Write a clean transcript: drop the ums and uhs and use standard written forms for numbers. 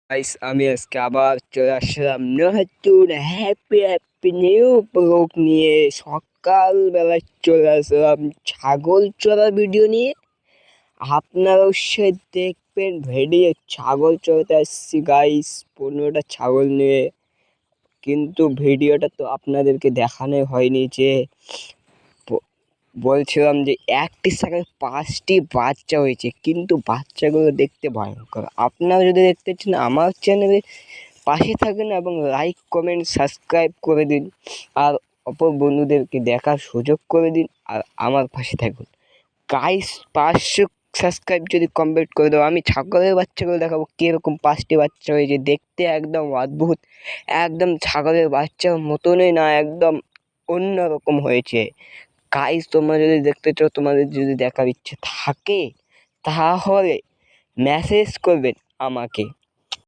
Guys, আমি আজকে আবার চলে আসলাম নতুন হ্যাপি নিউ ব্লগ নিয়ে। সকালবেলা চলে আসলাম ছাগল চড়ার ভিডিও নিয়ে। আপনারাও সে দেখবেন ভিডিও। ছাগল চড়াতে আসছি গাইস, 15টা ছাগল নিয়ে। কিন্তু ভিডিওটা তো আপনাদেরকে দেখানো হয়নি যে বলছিলাম যে একটি ছাগলের 5টি বাচ্চা হয়েছে, কিন্তু বাচ্চাগুলো দেখতে ভয়ঙ্কর। আপনারা যদি দেখতে চান আমার চ্যানেলে পাশে থাকুন এবং লাইক কমেন্ট সাবস্ক্রাইব করে দিন, আর অপর বন্ধুদেরকে দেখার সুযোগ করে দিন, আর আমার পাশে থাকুন গাইস। 500 সাবস্ক্রাইব যদি কমপ্লিট করে দাও, আমি ছাগলের বাচ্চাগুলো দেখাবো কীরকম 5টি বাচ্চা হয়েছে। দেখতে একদম অদ্ভুত, একদম ছাগলের বাচ্চার মতনই না, একদম অন্যরকম হয়েছে গাইস। তোমরা যদি দেখতে চাও, তোমাদের যদি দেখার ইচ্ছে থাকে, তাহলে মেসেজ করবেন আমাকে।